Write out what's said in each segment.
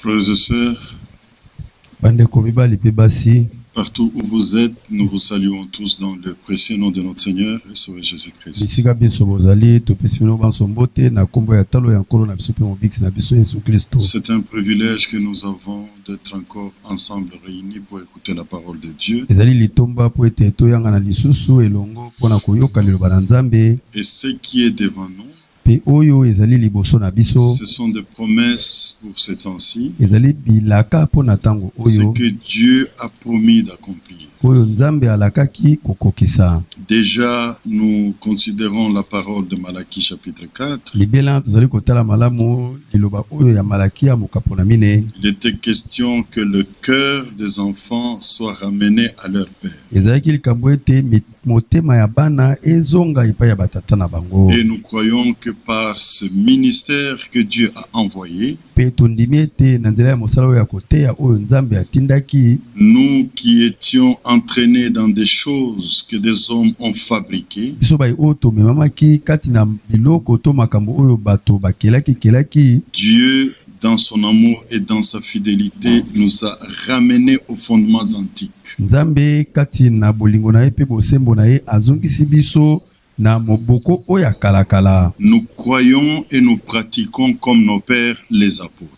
Frères et sœurs, partout où vous êtes, nous vous saluons tous dans le précieux nom de notre Seigneur et Sauveur Jésus-Christ. C'est un privilège que nous avons d'être encore ensemble réunis pour écouter la parole de Dieu. Et ce qui est devant nous, ce sont des promesses pour ces temps-ci, ce que Dieu a promis d'accomplir. Déjà, nous considérons la parole de Malachie chapitre 4. Il était question que le cœur des enfants soit ramené à leur père. Et nous croyons que par ce ministère que Dieu a envoyé, nous qui étions entraînés dans des choses que des hommes ont fabriquées, Dieu, dans son amour et dans sa fidélité, nous a ramenés aux fondements antiques. Nous croyons et nous pratiquons comme nos pères les apôtres.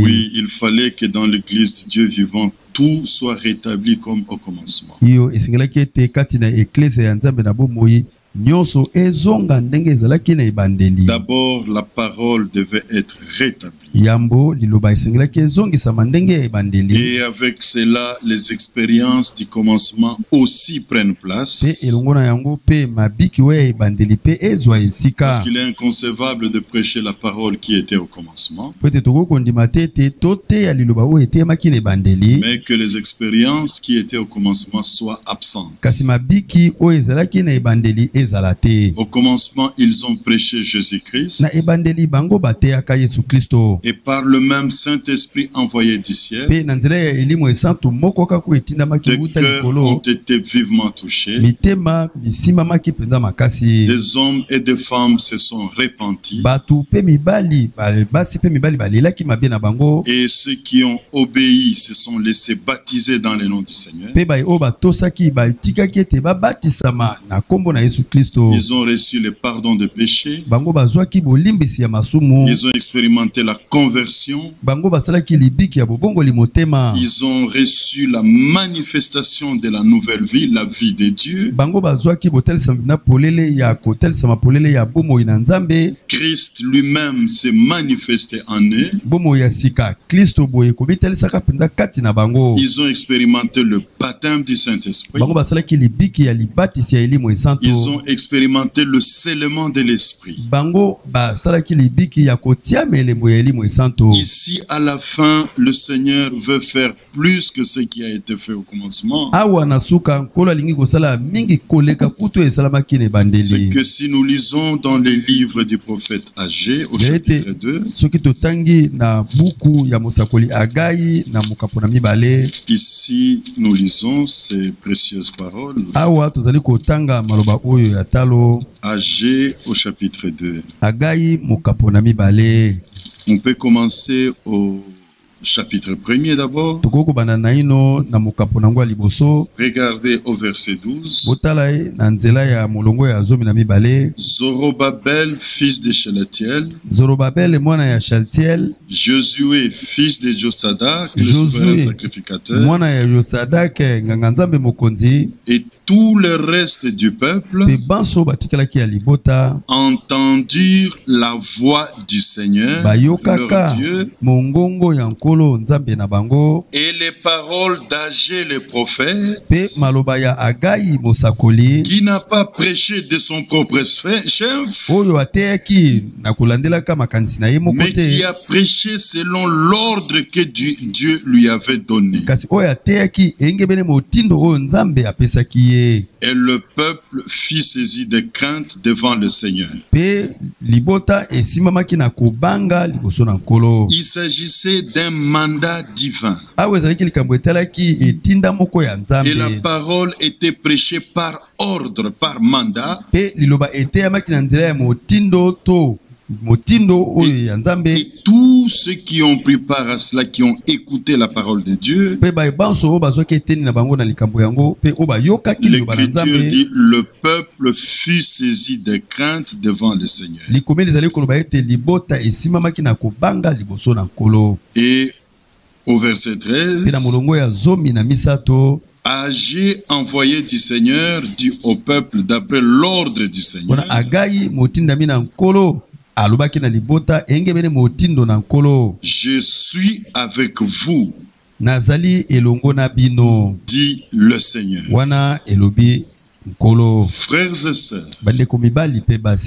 Oui, il fallait que dans l'église de Dieu vivant, tout soit rétabli comme au commencement. D'abord, la parole devait être rétablie. Et avec cela, les expériences du commencement aussi prennent place. Parce qu'il est inconcevable de prêcher la parole qui était au commencement, mais que les expériences qui étaient au commencement soient absentes. Au commencement, ils ont prêché Jésus-Christ. Et par le même Saint-Esprit envoyé du ciel, des cœurs ont été vivement touchés. Des hommes et des femmes se sont repentis. Et ceux qui ont obéi se sont laissés baptiser dans le nom du Seigneur. Ils ont reçu le pardon de péché. Ils ont expérimenté la conversion. Ils ont reçu la manifestation de la nouvelle vie, la vie de Dieu. Christ lui-même s'est manifesté en eux. Ils ont expérimenté le baptême du Saint-Esprit. Ils ont expérimenté le scellement de l'Esprit. Ici, à la fin, le Seigneur veut faire plus que ce qui a été fait au commencement. C'est que si nous lisons dans les livres du prophète Agé, au chapitre 2, ici, nous lisons ces précieuses paroles. Agé, au chapitre 2. On peut commencer au chapitre 1er d'abord. Regardez au verset 12. Zorobabel, fils de Shalatiel. Josué, fils de Josadak, le souverain sacrificateur. Et tout le reste du peuple entendirent la voix du Seigneur, leur Dieu, et les paroles d'Agé le prophète, qui n'a pas prêché de son propre chef, mais qui a prêché selon l'ordre que Dieu lui avait donné. Et le peuple fit saisi de crainte devant le Seigneur. Il s'agissait d'un mandat divin. Et la parole était prêchée par ordre, par mandat. Et tous ceux qui ont pris part à cela, qui ont écouté la parole de Dieu, l'Écriture dit, le peuple fut saisi de crainte devant le Seigneur. Et au verset 13, Agé envoyé du Seigneur dit au peuple d'après l'ordre du Seigneur. Je suis avec vous, dit le Seigneur. Frères et sœurs,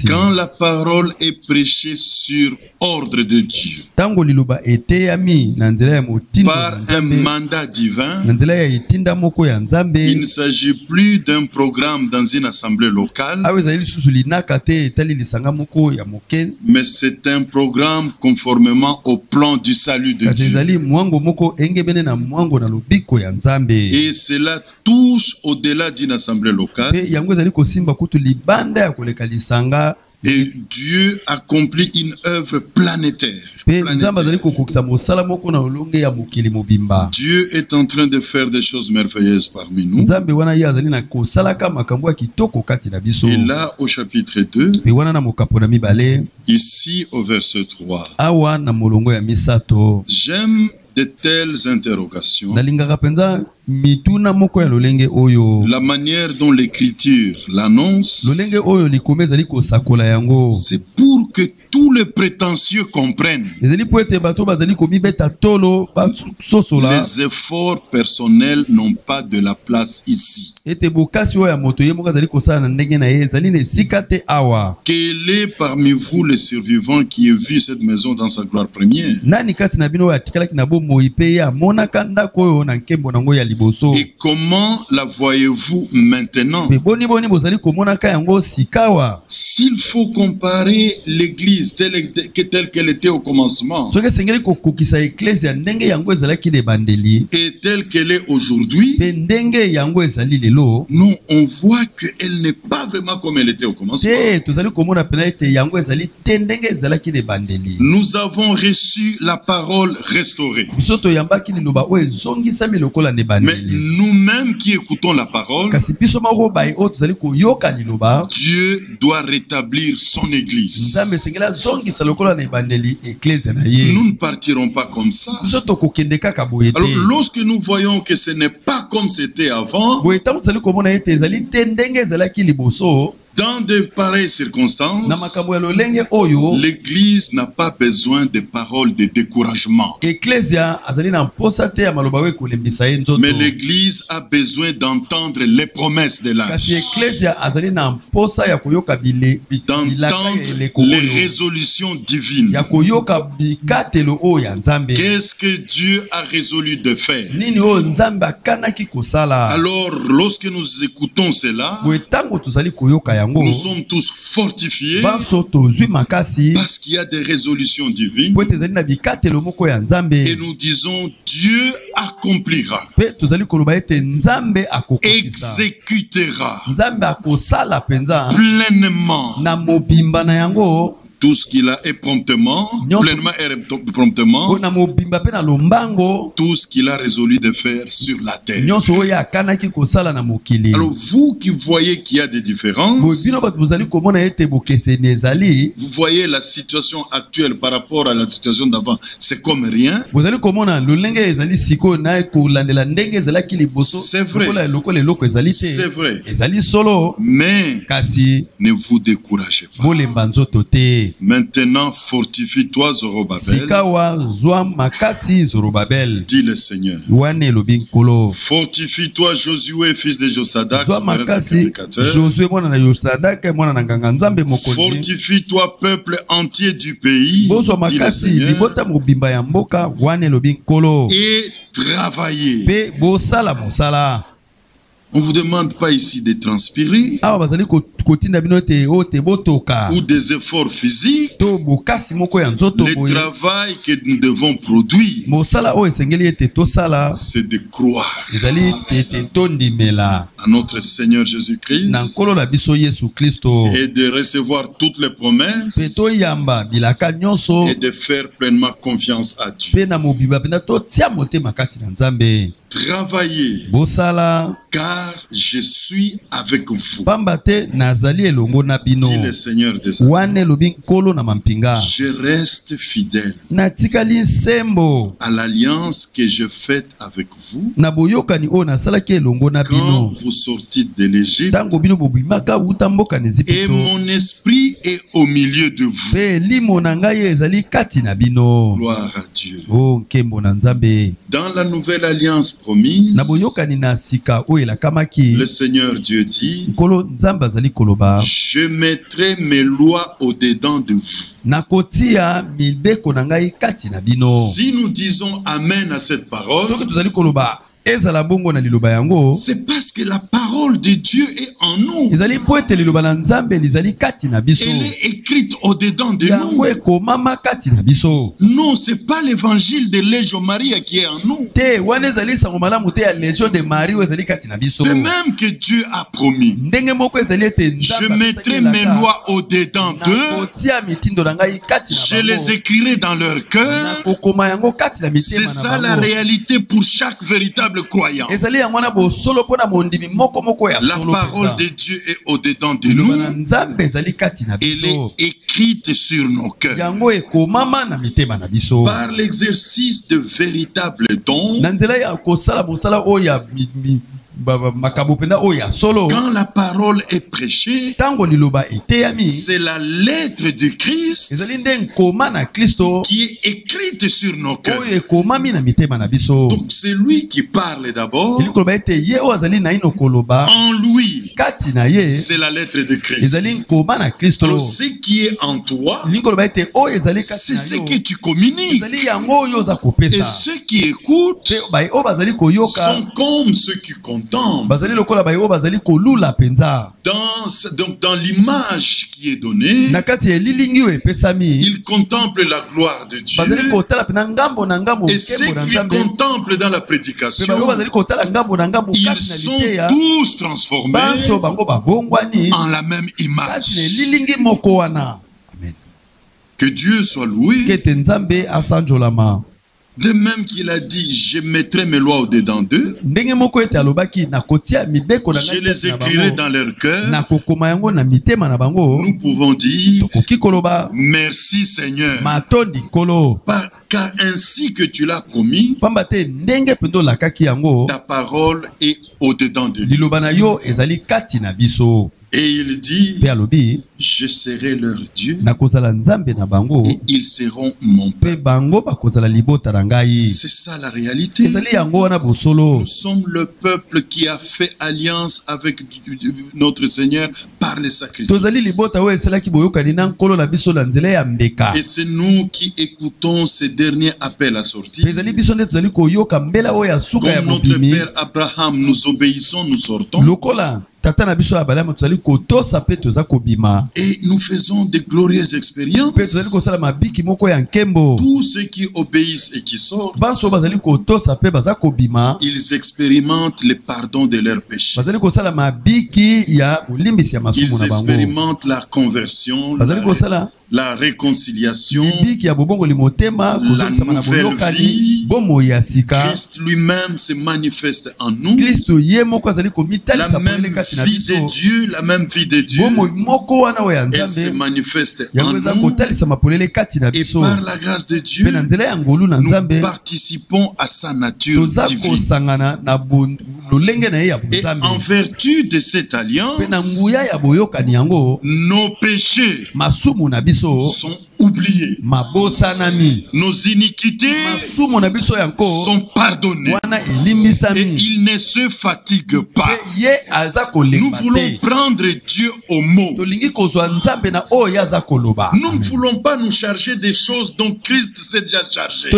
quand la parole est prêchée sur ordre de Dieu, par un mandat divin, il ne s'agit plus d'un programme dans une assemblée locale, mais c'est un programme conformément au plan du salut de Dieu. Et cela touche au-delà d'une assemblée locale. Et Dieu accomplit une œuvre planétaire. Dieu est en train de faire des choses merveilleuses parmi nous. Et là, au chapitre 2, ici au verset 3, j'aime de telles interrogations. La manière dont l'Écriture l'annonce, c'est pour que tous les prétentieux comprennent. Les efforts personnels n'ont pas de la place ici. Quel est parmi vous le survivant qui a vu cette maison dans sa gloire première? Et comment la voyez-vous maintenant? S'il faut comparer l'église telle qu'elle était au commencement et telle qu'elle est aujourd'hui, non, on voit qu'elle n'est pas vraiment comme elle était au commencement. Nous avons reçu la parole restaurée. Mais nous-mêmes qui écoutons la parole, Dieu doit rétablir son église. Nous ne partirons pas comme ça. Alors lorsque nous voyons que ce n'est pas comme c'était avant, dans de pareilles circonstances, l'Église n'a pas besoin de paroles de découragement. Mais l'Église a besoin d'entendre les promesses de l'âge, d'entendre les résolutions divines. Qu'est-ce que Dieu a résolu de faire? Alors, lorsque nous écoutons cela, nous sommes tous fortifiés parce qu'il y a des résolutions divines. Et nous disons, Dieu accomplira, exécutera pleinement tout ce qu'il a et promptement, pleinement et promptement, tout ce qu'il a résolu de faire sur la terre. Alors vous qui voyez qu'il y a des différences, vous voyez la situation actuelle par rapport à la situation d'avant, c'est comme rien. C'est vrai. C'est vrai. Mais ne vous découragez pas. Maintenant, fortifie-toi, Zorobabel, dit le Seigneur. Fortifie-toi, Josué, fils de Josadak, fortifie-toi, peuple entier du pays, dit le Seigneur, et travaillez. On ne vous demande pas ici de transpirer. ou des efforts physiques, le travail que nous devons produire, c'est de croire à notre Seigneur Jésus-Christ et de recevoir toutes les promesses et de faire pleinement confiance à Dieu. Travaillez, car je suis avec vous. Dit le Seigneur des armées. Je reste fidèle à l'alliance que je fais avec vous quand vous sortez de l'Égypte, et mon esprit est au milieu de vous. Gloire à Dieu. Dans la nouvelle alliance promise, le Seigneur Dieu dit, je mettrai mes lois au-dedans de vous. Si nous disons Amen à cette parole, c'est parce que la parole de Dieu est en nous. Elle est écrite au-dedans de nous. Non, ce n'est pas l'évangile de Légion Maria qui est en nous. De même que Dieu a promis, je mettrai mes lois au-dedans d'eux, je les écrirai dans leur cœur. C'est ça la réalité pour chaque véritable croyant. La parole de Dieu est au-dedans de nous. Elle est écrite sur nos cœurs. Par l'exercice de véritables dons, quand la parole est prêchée, c'est la lettre du Christ qui est écrite sur nos cœurs. Donc c'est lui qui parle d'abord. En lui, c'est la lettre de Christ. Donc ce qui est en toi, c'est ce que tu communiques. Et ceux qui écoutent sont comme ceux qui contemplent. Dans l'image qui est donnée, il contemple la gloire de Dieu. Et ceux qui contemplent dans la prédication, ils sont tous transformés en la même image. Que Dieu soit loué. De même qu'il a dit, je mettrai mes lois au-dedans d'eux, je les écrirai dans leur cœur. Nous pouvons dire, merci Seigneur, car ainsi que tu l'as promis, ta parole est au-dedans de lui. Et il dit, je serai leur Dieu et ils seront mon peuple. C'est ça la réalité. Nous sommes le peuple qui a fait alliance avec notre Seigneur par les sacrifices. Et c'est nous qui écoutons ces derniers appels à sortir. Comme notre père Abraham, nous obéissons, nous sortons. Et nous faisons de glorieuses expériences. Tous ceux qui obéissent et qui sortent, ils expérimentent le pardon de leurs péchés. Ils expérimentent la conversion, la réconciliation, la nouvelle vie. Christ lui-même se manifeste en nous. La même vie de Dieu, la même vie de Dieu, elle se manifeste en nous. Et par la grâce de Dieu, nous participons à sa nature divine. Et en vertu de cette alliance, nos péchés sont oubliés. Nos iniquités sont pardonnées. Et il ne se fatigue pas. Nous voulons prendre Dieu au mot. Nous ne voulons pas nous charger des choses dont Christ s'est déjà chargé.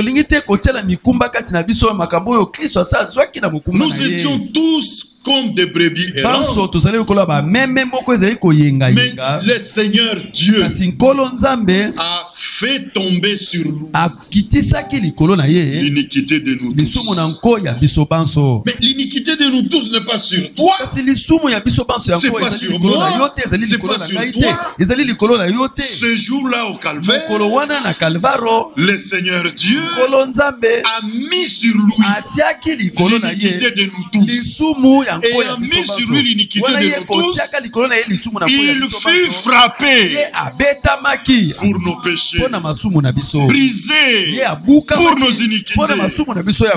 Nous étions tous comme des brebis errantes. Mais le Seigneur Dieu a fait tomber sur nous l'iniquité de nous tous. Mais l'iniquité de nous tous n'est pas sur toi. C'est pas sur moi. C'est pas sur toi. Ce jour-là au Calvaire, le Seigneur Dieu a mis sur lui l'iniquité de nous tous. Et a mis sur lui l'iniquité de nous tous. Il fut frappé pour nos péchés, brisé pour nos iniquités.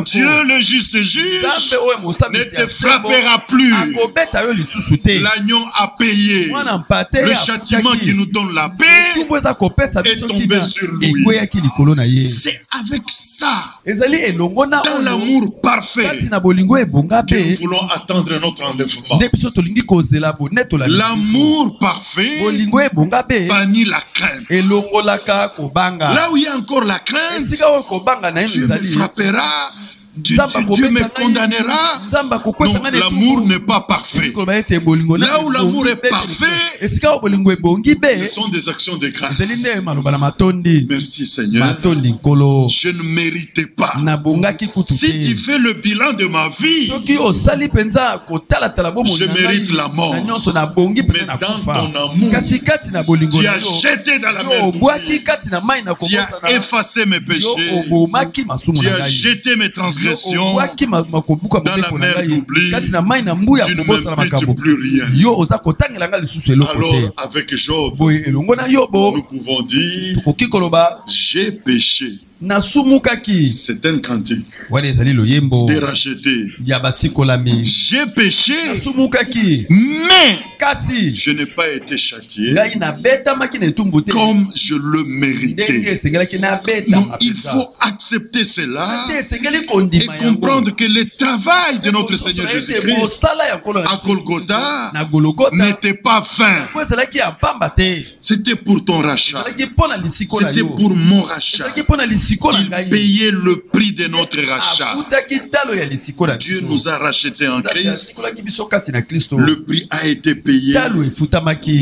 Dieu le juste juge ne te frappera plus. L'agneau a payé. Le châtiment qui nous donne la paix est tombé sur lui. C'est avec ça, dans l'amour parfait, que nous voulons attendre notre enlèvement. L'amour parfait bannit la crainte. Là où il y a encore la crainte, Dieu me frappera. Dieu me condamnera. Non, l'amour n'est pas parfait. Là où l'amour est parfait, ce sont des actions de grâce. Merci Seigneur. Je ne méritais pas. Si tu fais le bilan de ma vie, je mérite la mort. Mais dans ton amour, tu as jeté dans la mer. Tu as effacé mes péchés. Tu as jeté mes transgressions dans la mer d'oubli. Tu ne m'impites plus rien. Alors avec Job, nous pouvons dire: j'ai péché. C'est un cantique de racheter. J'ai péché, mais je n'ai pas été châtié comme je le méritais. Donc il faut accepter cela et comprendre que le travail de notre Seigneur Jésus-Christ à Golgotha n'était pas vain. C'était pour ton rachat. C'était pour mon rachat. Il payait le prix de notre rachat. Dieu nous a rachetés en Christ. Le prix a été payé.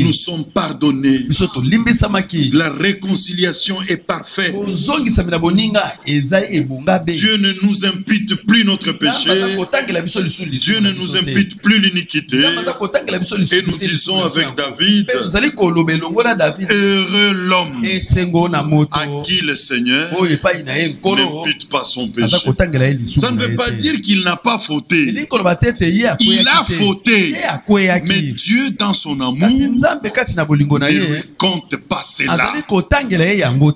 Nous sommes pardonnés. La réconciliation est parfaite. Dieu ne nous impute plus notre péché. Dieu ne nous impute plus l'iniquité. Et nous disons avec David: heureux l'homme à qui le Seigneur n'impute pas son péché. Ça ne veut pas dire qu'il n'a pas fauté. Il a fauté. Mais Dieu, dans son amour, ne lui compte pas cela.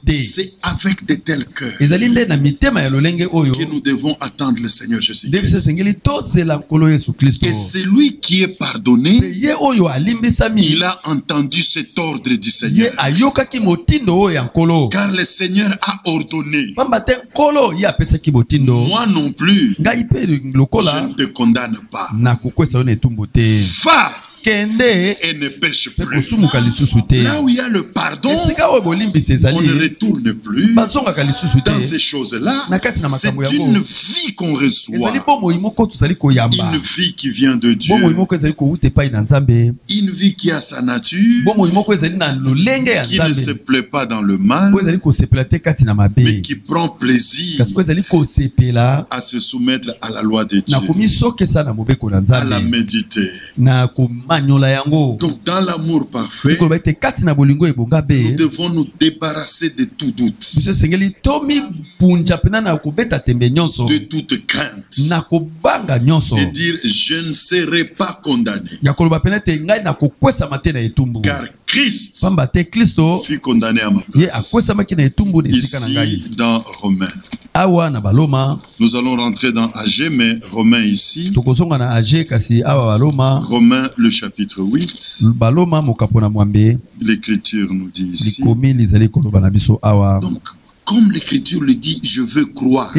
C'est avec de tels cœurs que nous devons attendre le Seigneur Jésus-Christ. Et c'est lui qui est pardonné. Il a entendu cet ordre du Seigneur. Car le Seigneur a ordonné. Moi non plus, je ne te condamne pas. Va et ne pêche plus. Là où il y a le pardon, on ne retourne plus dans ces choses-là. C'est une vie qu'on reçoit, une vie qui vient de Dieu, une vie qui a sa nature, qui ne se plaît pas dans le mal, mais qui prend plaisir à se soumettre à la loi de Dieu, à la méditer. Donc dans l'amour parfait, nous devons nous débarrasser de tout doute, de toute crainte, et dire: je ne serai pas condamné, car Christ fut condamné à ma place. Ici dans Romains. Nous allons rentrer dans AG, mais Romains ici. Romains le chapitre 8. L'Écriture nous dit ici. Donc, comme l'Écriture le dit, je veux croire.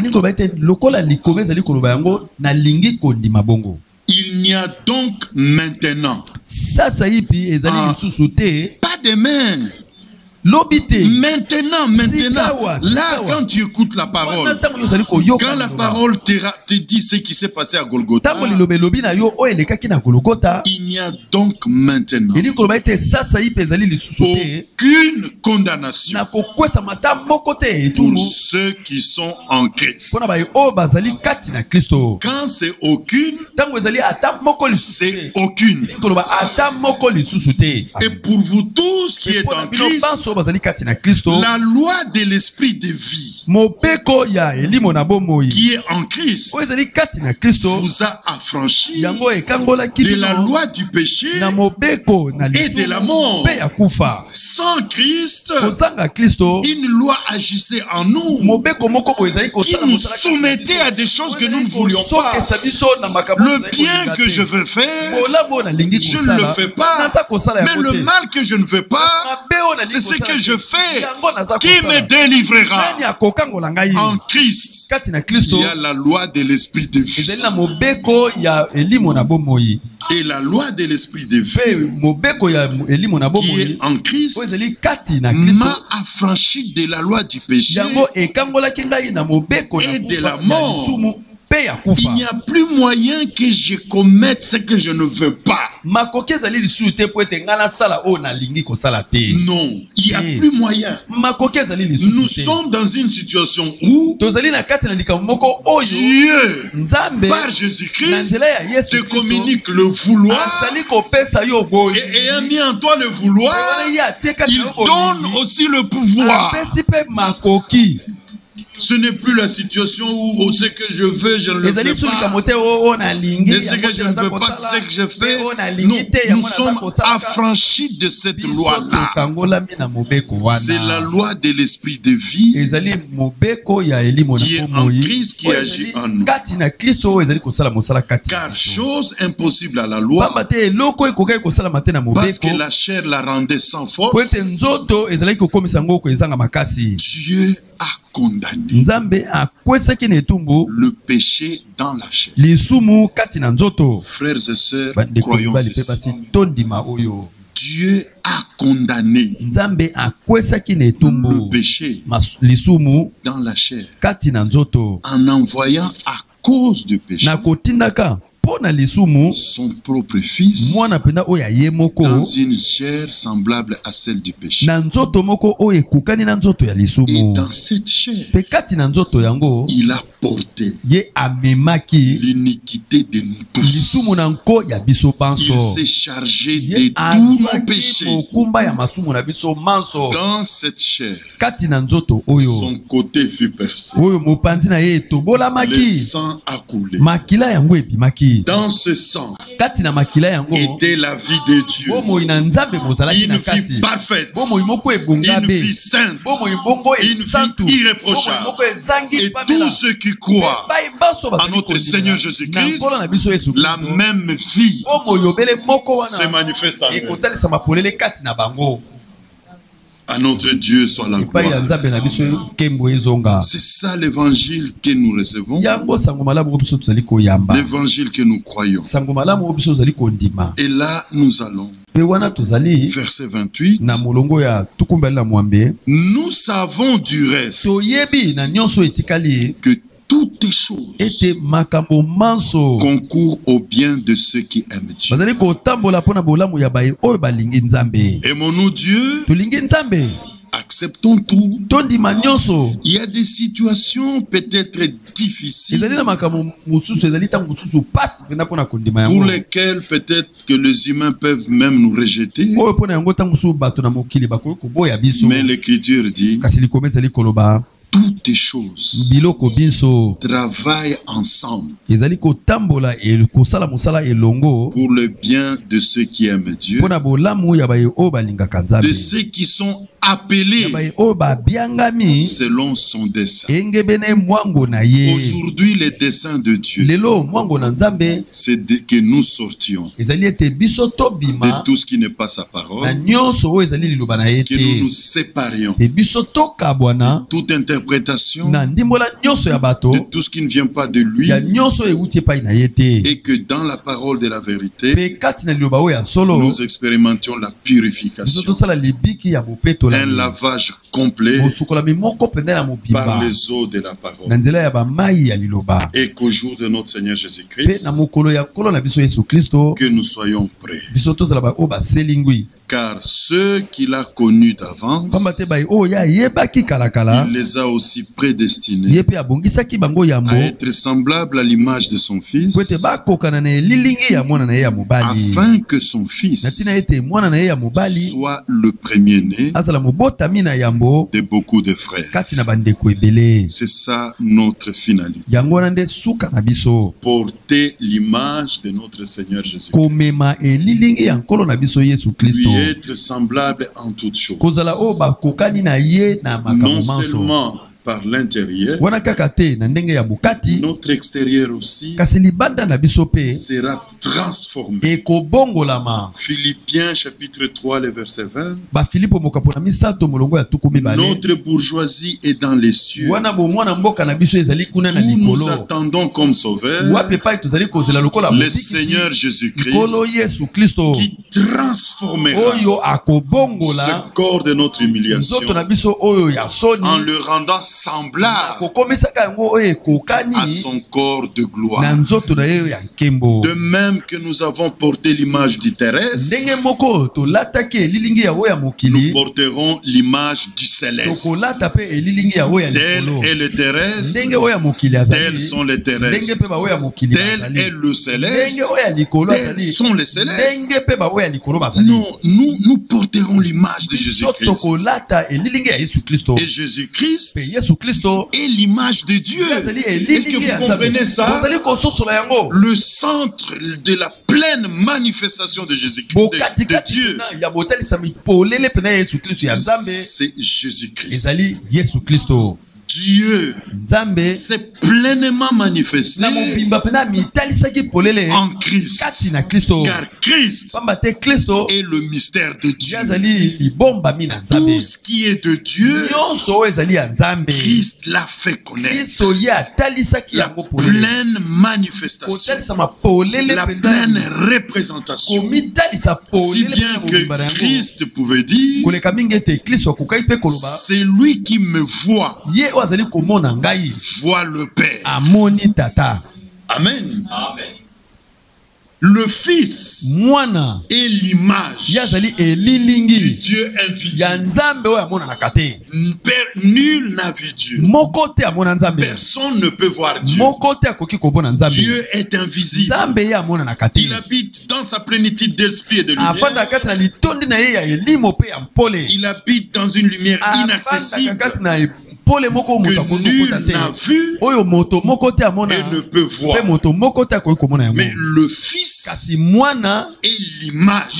Il n'y a donc maintenant pas demain Maintenant, là, quand tu écoutes la parole, quand la parole te dit ce qui s'est passé à Golgotha, il n'y a donc maintenant aucune condamnation pour ceux qui sont en Christ. Quand c'est aucune, c'est aucune. Et pour vous tous qui êtes en Christ, la loi de l'esprit de vie qui est en Christ vous a affranchi de la loi du péché et de la mort. Sans Christ, une loi agissait en nous qui nous soumettait à des choses que nous ne voulions pas. Le bien que je veux faire, je ne le fais pas. Mais le mal que je ne veux pas, c'est ce que je fais qui me délivrera. En Christ, il y a la loi de l'esprit de vie. Et la loi de l'esprit de vie qui est en Christ m'a affranchi de la loi du péché et de la mort. Il n'y a plus moyen que je commette ce que je ne veux pas. Non, il n'y a plus moyen. Nous sommes dans une situation où Dieu, par Jésus-Christ, te communique le vouloir et ayant mis en toi le vouloir, il donne aussi le pouvoir. Ce n'est plus la situation où ce que je veux, je ne le fais pas. Et ce que je ne veux pas, c'est que je fais. Nous sommes affranchis de cette loi-là. C'est la loi de l'esprit de vie qui est en Christ qui agit en nous. Car chose impossible à la loi, parce que la chair la rendait sans force, Dieu a condamné le péché dans la chair. Frères et sœurs, croyons ceci. Dieu a condamné le péché dans la chair en envoyant à cause du péché son propre fils dans une chair semblable à celle du péché. Et dans cette chair, il a porté l'iniquité de nous tous. Il s'est chargé de tous nos péchés. Dans cette chair, son côté fut percé. Le sang a coulé. Dans ce sang était la vie de Dieu. Une vie parfaite, une vie sainte, une vie irréprochable. Et tous ceux qui croient à notre Seigneur Jésus-Christ, la même vie se manifeste en eux. À notre Dieu soit la gloire. C'est ça l'évangile que nous recevons, l'évangile que nous croyons. Et là, nous allons. Verset 28. Nous savons du reste que toutes les choses concourent au bien de ceux qui aiment Dieu. Aimons-nous Dieu? Acceptons tout. Il y a des situations peut-être difficiles pour lesquelles peut-être que les humains peuvent même nous rejeter. Mais l'Écriture dit toutes les choses travaillent ensemble pour le bien de ceux qui aiment Dieu, de ceux qui sont appelés selon son dessein. Aujourd'hui, le dessein de Dieu, c'est que nous sortions de tout ce qui n'est pas sa parole, que nous nous séparions de toute intervention interprétation de tout ce qui ne vient pas de lui, et que dans la parole de la vérité, nous expérimentions la purification, un lavage complet par les eaux de la parole, et qu'au jour de notre Seigneur Jésus-Christ, que nous soyons prêts. Car ceux qu'il a connus d'avance, il les a aussi prédestinés à être semblables à l'image de son Fils, afin que son Fils soit le premier-né de beaucoup de frères. C'est ça notre finalité. Porter l'image de notre Seigneur Jésus-Christ. Lui être semblable en toutes choses. Non seulement par l'intérieur, notre extérieur aussi sera transformé. Philippiens chapitre 3, le verset 20. Notre bourgeoisie est dans les cieux. Nous attendons comme sauveur le Seigneur Jésus-Christ qui transformera ce corps de notre humiliation en le rendant semblable à son corps de gloire. De même que nous avons porté l'image du terrestre, nous porterons l'image du céleste. Tel est le terrestre, tels sont les terrestres. Tel est le céleste, tels sont les célestes. Non, nous porterons l'image de Jésus-Christ. Et Jésus-Christ est l'image de Dieu. Est-ce que vous comprenez ça? Le centre de la pleine manifestation de Jésus-Christ, de Dieu, c'est Jésus-Christ. Dieu s'est pleinement manifesté en Christ. Car Christ est le mystère de Dieu. Tout ce qui est de Dieu, Christ l'a fait connaître. La pleine manifestation, la pleine représentation. Si bien que Christ pouvait dire, c'est lui qui me voit, voit le Père. Amen. Le Fils est l'image du Dieu invisible. Nul n'a vu Dieu. Personne ne peut voir Dieu. Dieu est invisible. Il habite dans sa plénitude d'esprit et de lumière. Il habite dans une lumière inaccessible que nul n'a vu et ne peut voir. Mais le Fils est l'image,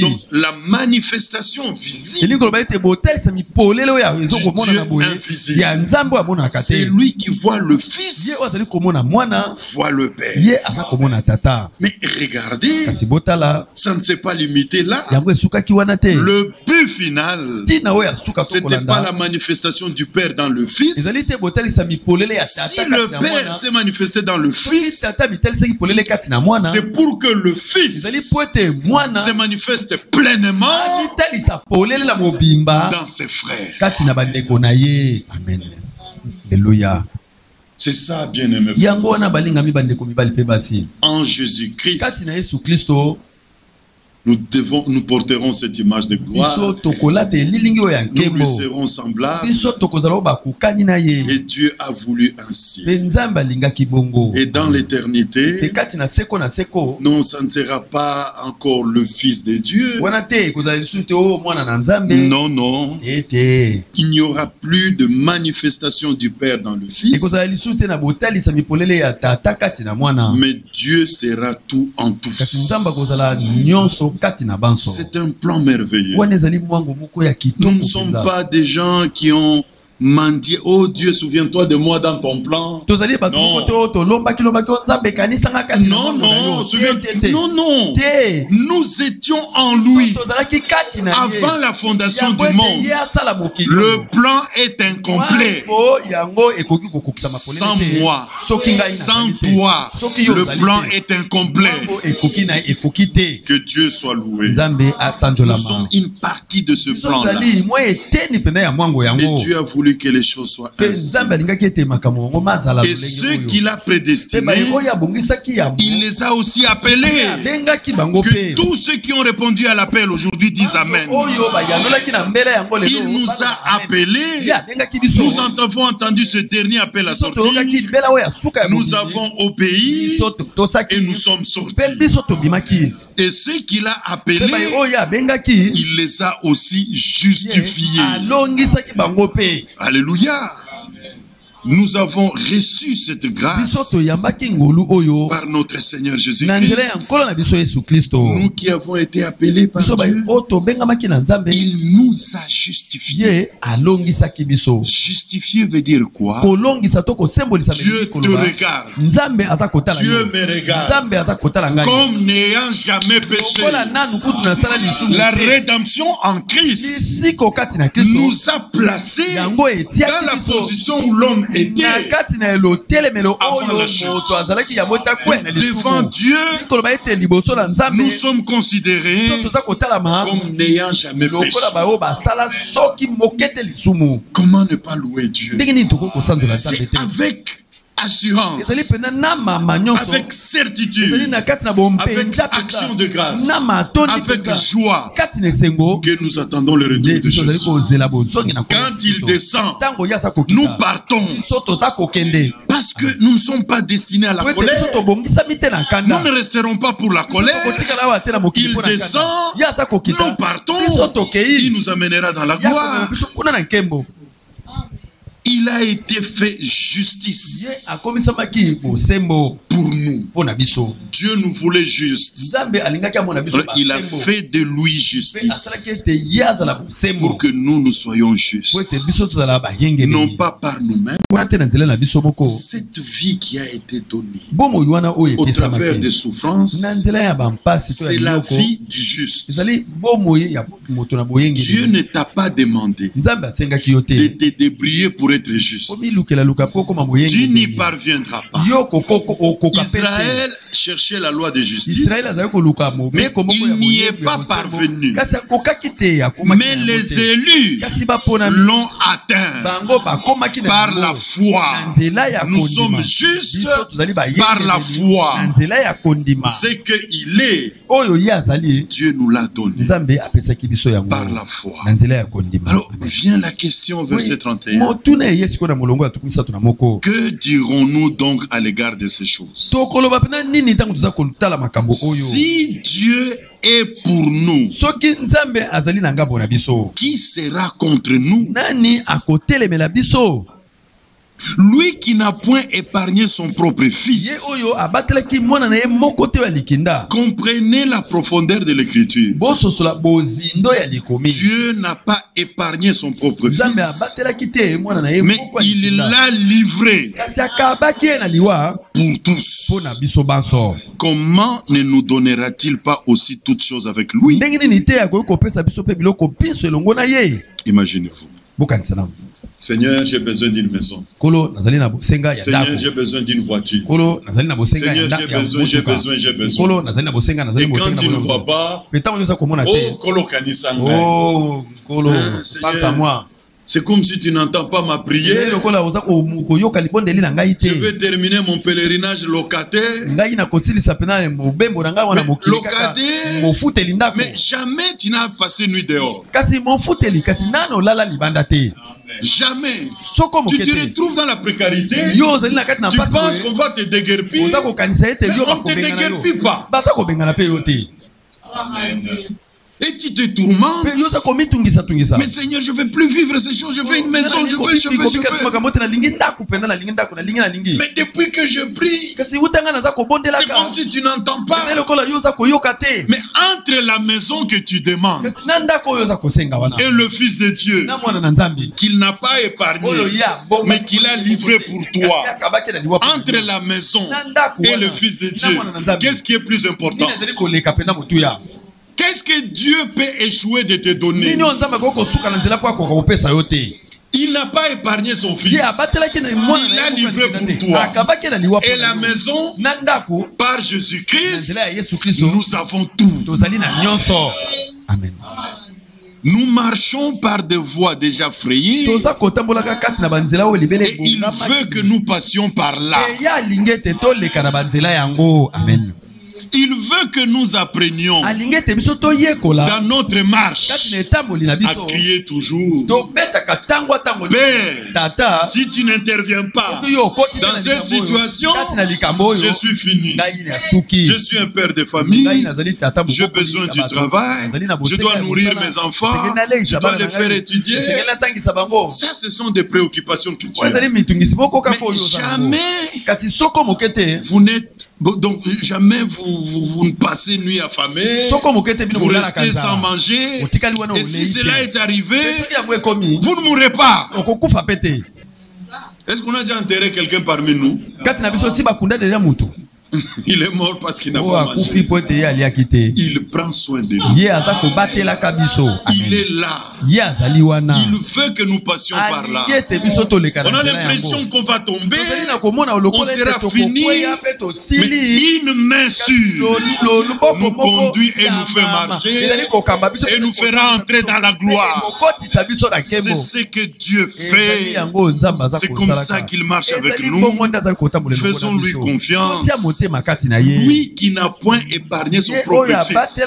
donc la manifestation visible du Dieu invisible. C'est lui qui voit le Fils, voit le Père. Mais regardez, ça ne s'est pas limité là. Le but final, c'était pas la manifestation du Père dans le Fils. Si le Père s'est manifesté dans le Fils, c'est pour que le Fils se manifeste pleinement dans ses frères. Amen. Alléluia. C'est ça, bien-aimé. En Jésus-Christ, nous porterons cette image de gloire. Nous lui serons semblables. Et Dieu a voulu ainsi. Et dans l'éternité, non, ça ne sera pas encore le Fils de Dieu. Non, non. Il n'y aura plus de manifestation du Père dans le Fils. Mais Dieu sera tout en tous. C'est un plan merveilleux. Nous ne sommes pas des gens qui ont mendier. Oh Dieu, souviens-toi de moi dans ton plan. Non, non. Nous étions en lui avant la fondation du monde. Le plan est incomplet. Sans moi, sans toi, le plan est incomplet. Que Dieu soit loué. Nous sommes une partie de ce plan-là. Et Dieu a voulu que les choses soient ainsi. Et ceux qu'il a prédestinés, il les a aussi appelés. Que tous ceux qui ont répondu à l'appel aujourd'hui disent Amen. Il nous a appelés. Nous avons entendu ce dernier appel à sortir. Nous avons obéi et nous sommes sortis. Et ceux qu'il a appelés, il les a aussi justifiés. Alléluia. Nous avons reçu cette grâce par notre Seigneur Jésus-Christ. Nous qui avons été appelés par Dieu, il nous a justifiés. Justifier veut dire quoi? Dieu te regarde. Dieu me regarde comme n'ayant jamais péché. La rédemption en Christ nous a placés dans la position où l'homme était avant la chute. Devant Dieu, nous sommes considérés comme n'ayant jamais péché. Comment ne pas louer Dieu? C'est avec assurance, avec certitude, avec action de grâce, avec joie que nous attendons le retour de Jésus. Quand il descend, nous partons parce que nous ne sommes pas destinés à la colère. Nous ne resterons pas pour la colère. Il descend, nous partons, il nous amènera dans la gloire. Il a été fait justice pour nous. Dieu nous voulait juste. Il a fait de lui justice pour que nous soyons justes. Non pas par nous-mêmes. Cette vie qui a été donnée au travers des souffrances, c'est la vie du juste. Dieu ne t'a pas demandé de te débrouiller pour être juste. Tu n'y parviendras pas. Israël cherchait la loi de justice, mais il n'y est pas parvenu. Mais les élus l'ont atteint par la foi. Nous sommes justes par la foi. C'est qu'il est. Dieu nous l'a donné par la foi. Alors vient la question verset 31. Que dirons-nous donc à l'égard de ces choses? Si Dieu est pour nous, qui sera contre nous? Lui qui n'a point épargné son propre fils. Comprenez la profondeur de l'écriture. Dieu n'a pas épargné son propre fils, mais il l'a livré pour tous. Comment ne nous donnera-t-il pas aussi toutes choses avec lui? Imaginez-vous. Seigneur, j'ai besoin d'une maison. Seigneur, j'ai besoin d'une voiture. Seigneur, j'ai besoin. Et quand tu ne vois pas, oh, Kolo Kanisanga. Oh, Kolo, pense à moi. C'est comme si tu n'entends pas ma prière. Je vais terminer mon pèlerinage locataire. Mais jamais tu n'as passé nuit dehors. Jamais. Tu te retrouves dans la précarité. Tu penses qu'on va te déguerpir, mais on ne te déguerpit pas. Et tu te tourmentes. Mais Seigneur, je ne veux plus vivre ces choses. Je veux une maison. Je veux. Mais depuis que je prie, c'est comme si tu n'entends pas. Mais entre la maison que tu demandes et le Fils de Dieu, qu'il n'a pas épargné, mais qu'il a livré pour toi, entre la maison et le Fils de Dieu, qu'est-ce qui est plus important? Qu'est-ce que Dieu peut échouer de te donner? Il n'a pas épargné son fils. Il a livré pour toi. Et la maison, par Jésus-Christ, nous avons tout. Amen. Nous marchons par des voies déjà frayées. Et il veut que nous passions par là. Amen. Il veut que nous apprenions dans notre marche à crier toujours: Père, si tu n'interviens pas dans cette situation, je suis fini. Je suis un père de famille. J'ai besoin du travail. Je dois nourrir mes enfants. Je dois les faire étudier. Ça, ce sont des préoccupations que tu as. Mais jamais vous n'êtes... Donc jamais vous ne passez nuit affamée, vous restez sans manger. Et si cela est arrivé, vous ne mourrez pas. Est-ce qu'on a déjà enterré quelqu'un parmi nous? Il est mort parce qu'il n'a pas mangé. Il prend soin de nous. Il est là. Il veut que nous passions par là. On a l'impression qu'on va tomber. On sera fini. Mais une main sûre nous conduit et nous fait marcher. Et nous fera entrer dans la gloire. C'est ce que Dieu fait. C'est comme ça qu'il marche avec nous. Faisons-lui confiance. Lui qui n'a point épargné son propre fils,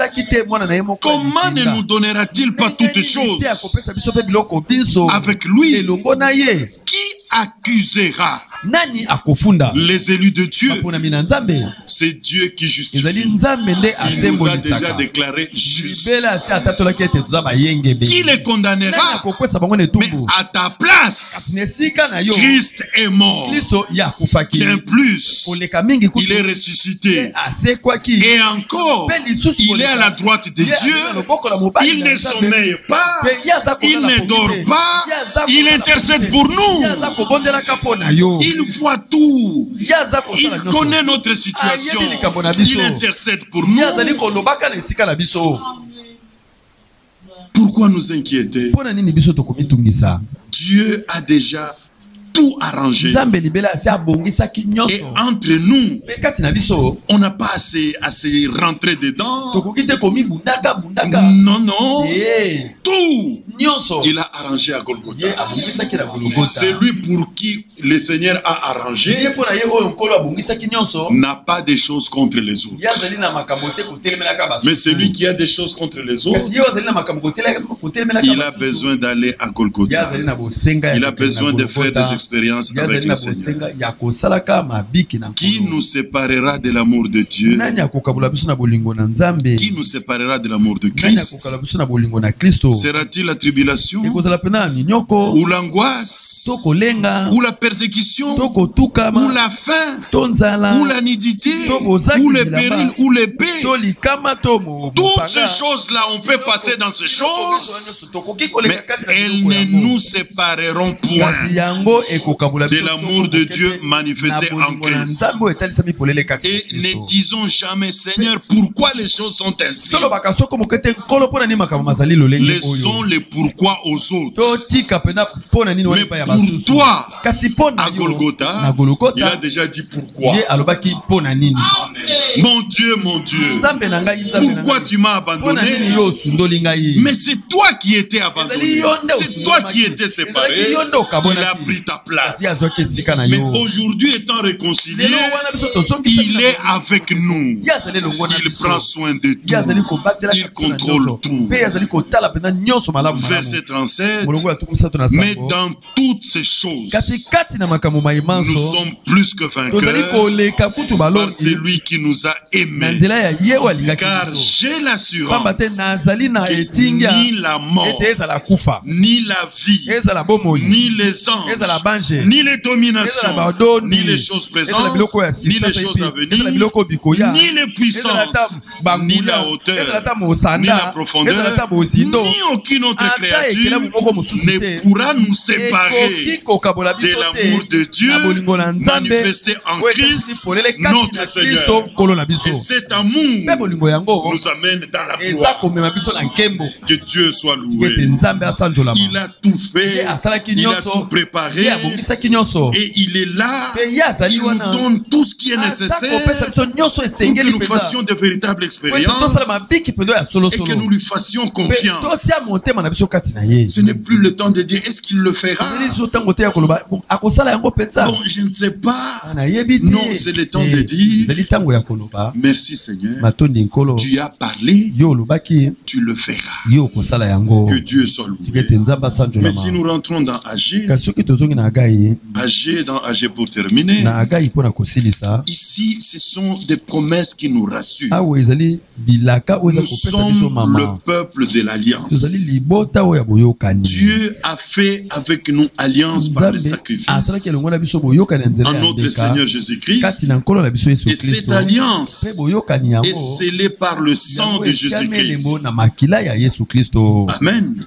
comment ne nous donnera-t-il pas toutes choses? Avec lui, qui accusera les élus de Dieu? C'est Dieu qui justifie. Il nous a déjà déclaré juste. Qui les condamnera? Mais à ta place, Christ est mort. Bien plus, il est ressuscité. Et encore, il est à la droite de Dieu. Il ne sommeille pas. Il ne dort pas. Il intercède pour nous. Il voit tout. Il connaît notre situation. Il intercède pour nous. Pourquoi nous inquiéter? Dieu a déjà tout arrangé. Et entre nous, on n'a pas assez rentré dedans. Non, non. Tout, il a arrangé à Golgotha. C'est lui pour qui le Seigneur a arrangé n'a pas des choses contre les autres. Mais celui qui a des choses contre les autres, il a besoin d'aller à Golgotha. Il a besoin de faire des expériences avec le Seigneur. Qui nous séparera de l'amour de Dieu? Qui nous séparera de l'amour de Christ? Sera-t-il la tribulation, ou l'angoisse, ou la persécution, ou la faim, ou la nudité, ou le péril, ou l'épée? Toutes ces choses-là, on peut passer dans ces choses, mais elles ne nous sépareront point de l'amour de Dieu manifesté en Christ. Et ne disons jamais: Seigneur, pourquoi les choses sont ainsi? Laissons les pourquoi aux autres. Mais pour toi, à Golgotha, il a déjà dit pourquoi. Mon Dieu, pourquoi tu m'as abandonné? Mais c'est toi qui étais abandonné. C'est toi qui étais séparé. Il a pris ta place. Mais aujourd'hui, étant réconcilié, il est avec nous. Il prend soin de tout. Il contrôle tout. Verset 37. Mais dans toutes ces choses, nous sommes plus que vainqueurs par celui qui nous nous a aimés. Car j'ai l'assurance que ni la mort, ni la vie, ni les anges, ni les dominations, ni les choses présentes, ni les choses à venir, ni les puissances, ni la hauteur, ni la profondeur, ni aucune autre créature ne pourra nous séparer de l'amour de Dieu manifesté en Christ, notre Seigneur. Et cet amour nous amène dans la gloire. Que Dieu soit loué. Il a tout fait, il a tout préparé, et il est là, il nous donne tout ce qui est nécessaire pour que nous fassions de véritables expériences et que nous lui fassions confiance. Ce n'est plus le temps de dire est-ce qu'il le fera. Bon, je ne sais pas. Non, c'est le temps de dire merci Seigneur, tu as parlé, tu le feras. Que Dieu soit loué. Mais si nous rentrons dans Agé, dans Agé pour terminer, ici ce sont des promesses qui nous rassurent. Nous sommes le peuple de l'alliance. Dieu a fait avec nous alliance par le sacrifice en notre Seigneur Jésus-Christ. Et cette alliance est scellée par le sang de Jésus-Christ. Amen.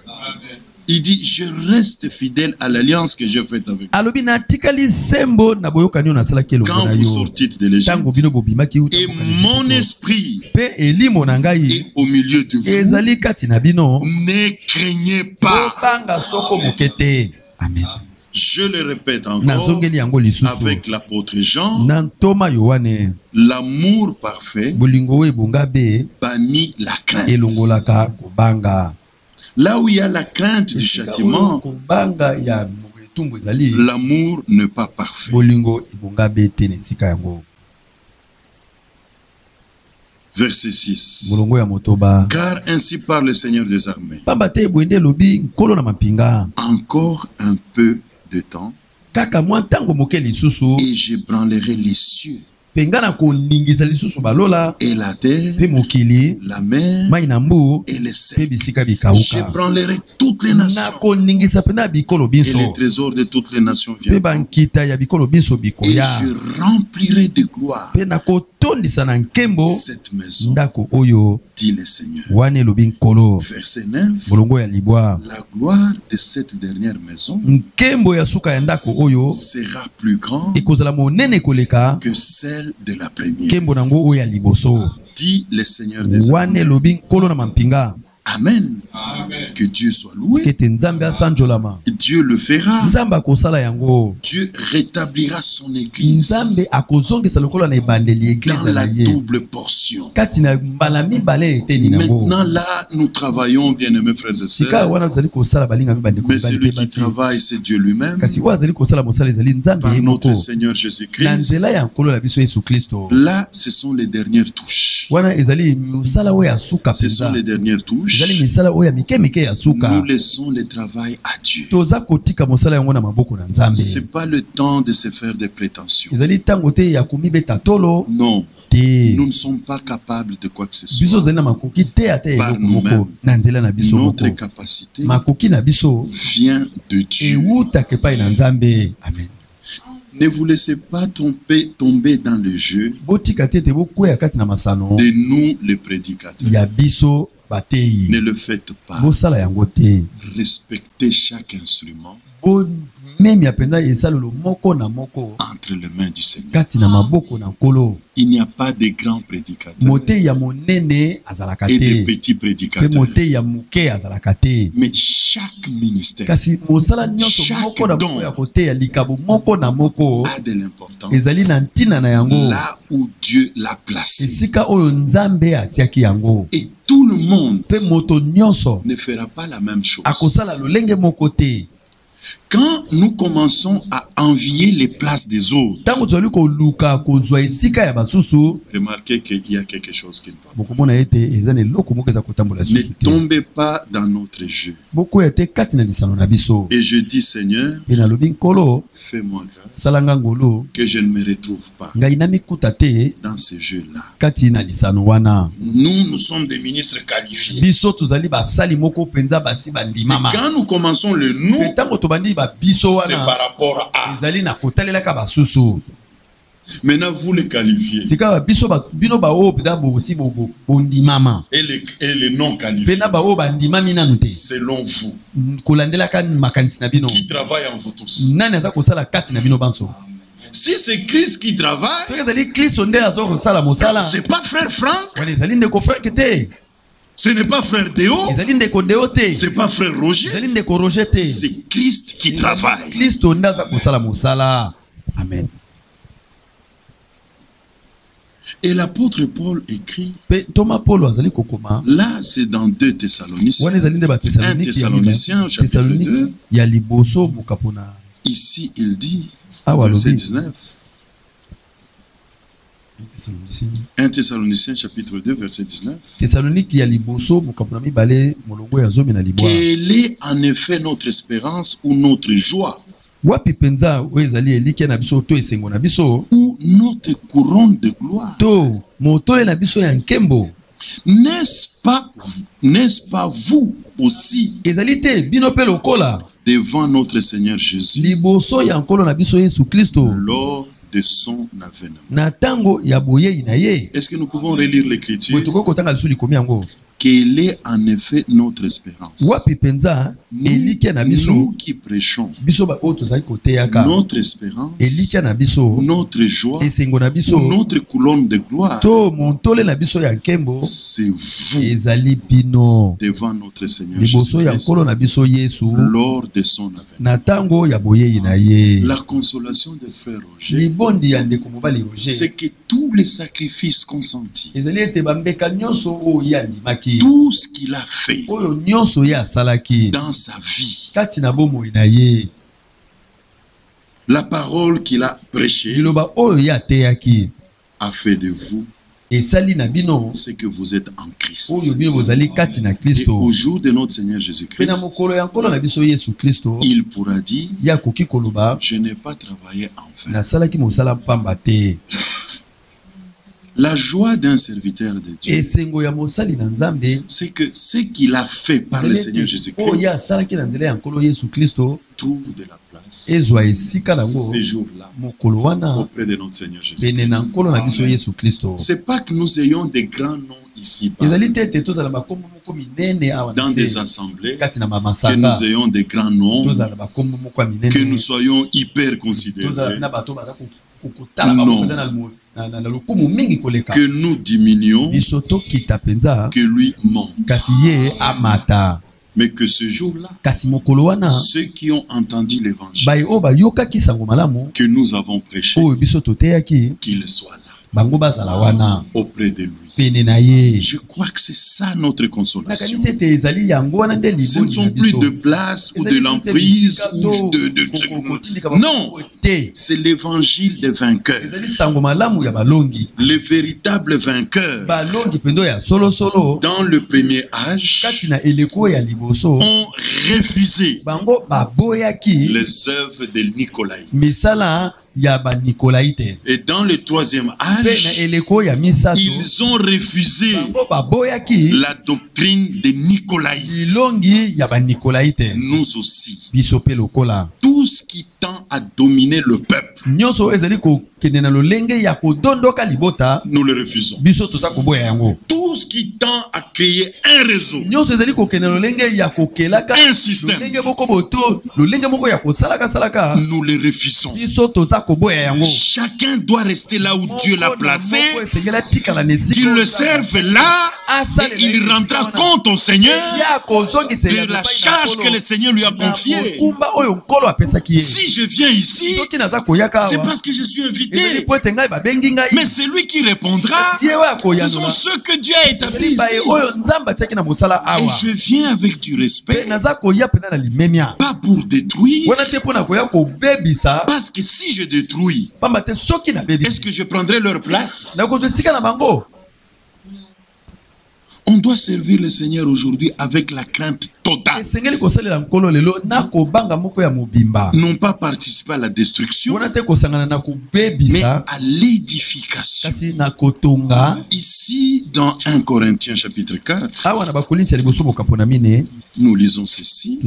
Il dit, je reste fidèle à l'alliance que j'ai faite avec vous. Quand vous sortîtes de l'Égypte, et mon esprit est au milieu de vous, ne craignez pas. Amen. Je le répète encore avec l'apôtre Jean, l'amour parfait bannit la crainte. Là où il y a la crainte du châtiment, l'amour n'est pas parfait. Verset 6. Car ainsi parle le Seigneur des armées. Encore un peu de temps, et j'ébranlerai les cieux et la terre, la mer et les secs. J'ébranlerai toutes les nations et les trésors de toutes les nations viendront. Et je remplirai de gloire cette maison, dit le Seigneur. Verset 9. La gloire de cette dernière maison sera plus grande que celle de la première, dit le Seigneur des armées. Amen. Que Dieu soit loué. Dieu le fera. Dieu rétablira son église dans la double portion. Maintenant là, nous travaillons, bien-aimés frères et sœurs. Mais celui qui travaille, c'est Dieu lui-même. Par notre Seigneur Jésus-Christ. Là, ce sont les dernières touches. Ce sont les dernières touches. Nous laissons le travail à Dieu. Ce n'est pas le temps de se faire des prétentions. Non. Nous ne sommes pas capables de quoi que ce soit par nous-mêmes. Notre capacité vient de Dieu. Amen. Ne vous laissez pas tomber dans le jeu de nous, les prédicateurs. Ne le faites pas. Respectez chaque instrument entre les mains du Seigneur. Il n'y a pas de grands prédicateurs et de petits prédicateurs. Mais chaque ministère, chaque don a de l'importance là où Dieu l'a placé. Et tout le monde ne fera pas la même chose. Quand nous commençons à envier les places des autres, remarquez qu'il y a quelque chose qui ne va pas. Ne tombez pas dans notre jeu. Et je dis, Seigneur, fais-moi grâce que je ne me retrouve pas dans ces jeux-là. Nous sommes des ministres qualifiés. Mais quand nous commençons le nous, c'est par rapport à. Maintenant, vous les qualifiez. Et les non qualifiés. Selon vous. Qui travaille en vous tous. Si c'est Christ qui travaille, c'est pas frère Franck. Ce n'est pas frère Déo. C'est pas frère Roger. C'est Christ qui travaille. Amen. Et l'apôtre Paul écrit, là c'est dans 2 Thessaloniciens, 1 Thessaloniciens chapitre 2, ici il dit, verset 19, 1 Thessaloniciens chapitre 2 verset 19, quelle est en effet notre espérance ou notre joie ou notre couronne de gloire? N'est-ce pas vous aussi devant notre Seigneur Jésus lors de son avènement? Est-ce que nous pouvons relire l'écriture? Quelle est en effet notre espérance? Nous qui prêchons, notre espérance, notre joie, ou notre colonne de gloire, c'est vous devant notre Seigneur Jésus-Christ lors de son avènement. La consolation de frère Roger, c'est que tous les sacrifices consentis, tout ce qu'il a fait dans sa vie, la parole qu'il a prêchée a fait de vous c'est que vous êtes en Christ. Et au jour de notre Seigneur Jésus-Christ, il pourra dire, je n'ai pas travaillé en vain. La joie d'un serviteur de Dieu, c'est que ce qu'il a fait par le Seigneur Jésus-Christ trouve de la place ces jours-là auprès de notre Seigneur Jésus-Christ. C'est pas que nous ayons des grands noms ici dans des assemblées, que nous ayons des grands noms, que nous soyons hyper considérés. Non. Que nous diminuions, que lui monte. Mais que ce jour-là, ceux qui ont entendu l'évangile que nous avons prêché, qu'ils soient là, auprès de lui. Je crois que c'est ça notre consolation. Ce ne sont plus de place ou de l'emprise ou de... Non, c'est l'évangile des vainqueurs. Les véritables vainqueurs dans le premier âge ont refusé les œuvres de Nicolaï. Et dans le troisième âge, ils ont refusé la doctrine de Nicolaï. Nous aussi, tout ce qui tend à dominer le peuple, nous le refusons. Tout ce qui tend à créer un réseau, un système, nous le refusons. Chacun doit rester là où Dieu l'a placé, qu'il le serve là, et il rendra compte au Seigneur de la charge que le Seigneur lui a confiée. Si je viens ici, c'est parce que je suis invité. Mais c'est lui qui répondra. Ce sont ceux que Dieu a établi ici. Et je viens avec du respect. Pas pour détruire. Parce que si je détruis, est-ce que je prendrai leur place? On doit servir le Seigneur aujourd'hui avec la crainte totale. Non pas participer à la destruction, mais à l'édification. Ici, dans 1 Corinthiens chapitre 4, nous lisons ceci.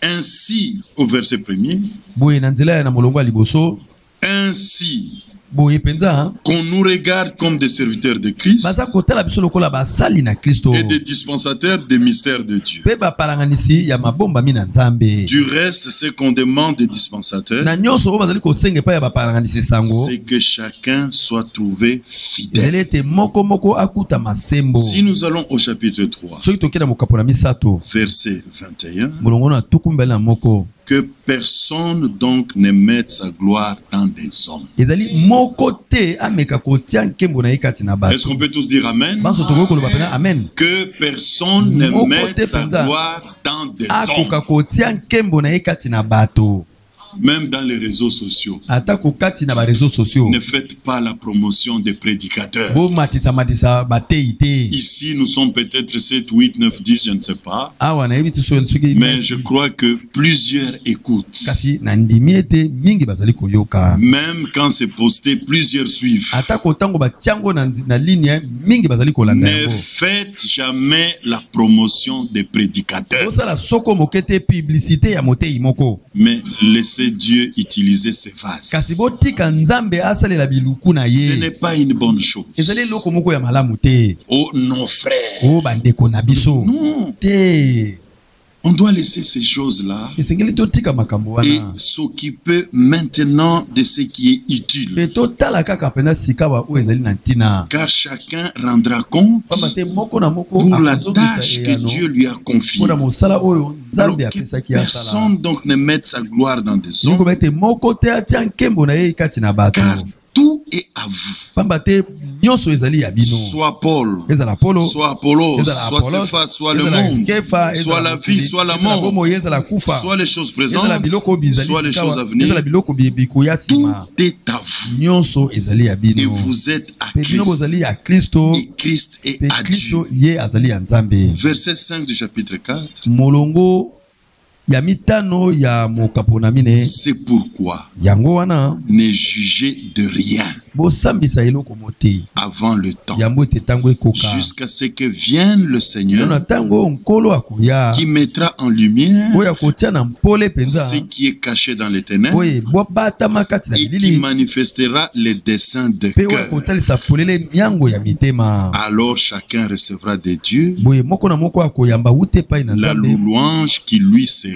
Ainsi, au verset 1er, ainsi, qu'on nous regarde comme des serviteurs de Christ et des dispensateurs des mystères de Dieu. Du reste, ce qu'on demande des dispensateurs, c'est que chacun soit trouvé fidèle. Si nous allons au chapitre 3, verset 21, que personne donc ne mette sa gloire dans des hommes. Est-ce qu'on peut tous dire Amen? Que personne ne mette sa gloire dans des hommes. Même dans les réseaux sociaux. Ne faites pas la promotion des prédicateurs. Ici, nous sommes peut-être 7, 8, 9, 10, je ne sais pas. Mais je crois que plusieurs écoutent. Même quand c'est posté, plusieurs suivent. Ne faites jamais la promotion des prédicateurs. Mais laissez Dieu utiliser ses vases. Ce n'est pas une bonne chose. Oh non, frère. Non. On doit laisser ces choses-là et s'occuper maintenant de ce qui est utile. Car chacun rendra compte pour la tâche que Dieu lui a confiée. Alors que personne donc ne mette sa gloire dans des hommes, car tout est à vous. Soit Paul, soit Apollos, soit Céphas, soit le monde, soit la vie, soit la mort, soit les choses présentes, soit les choses à venir. Tout est à vous. Et vous êtes à Christ. Et Christ est à Dieu. Verset 5 du chapitre 4. C'est pourquoi ne jugez de rien avant le temps, jusqu'à ce que vienne le Seigneur qui mettra en lumière ce qui est caché dans les ténèbres et qui manifestera les desseins de cœur. Alors chacun recevra de Dieu la louange qui lui sera.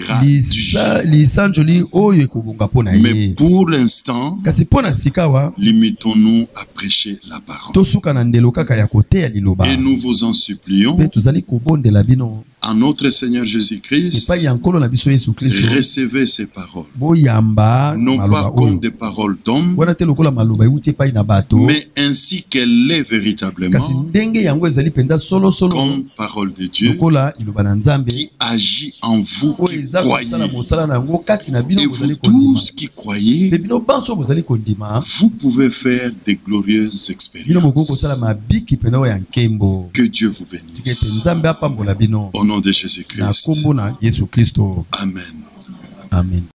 Mais pour l'instant, limitons-nous à prêcher la parole. Et nous vous en supplions, en notre Seigneur Jésus-Christ, recevez ces paroles, non pas comme des paroles d'hommes, mais ainsi qu'elle est véritablement, comme parole de Dieu, qui agit en vous qui croyez. Et vous tous qui croyez, vous pouvez faire des glorieuses expériences. Que Dieu vous bénisse. Au nom de Jésus-Christ. Amen. Amen.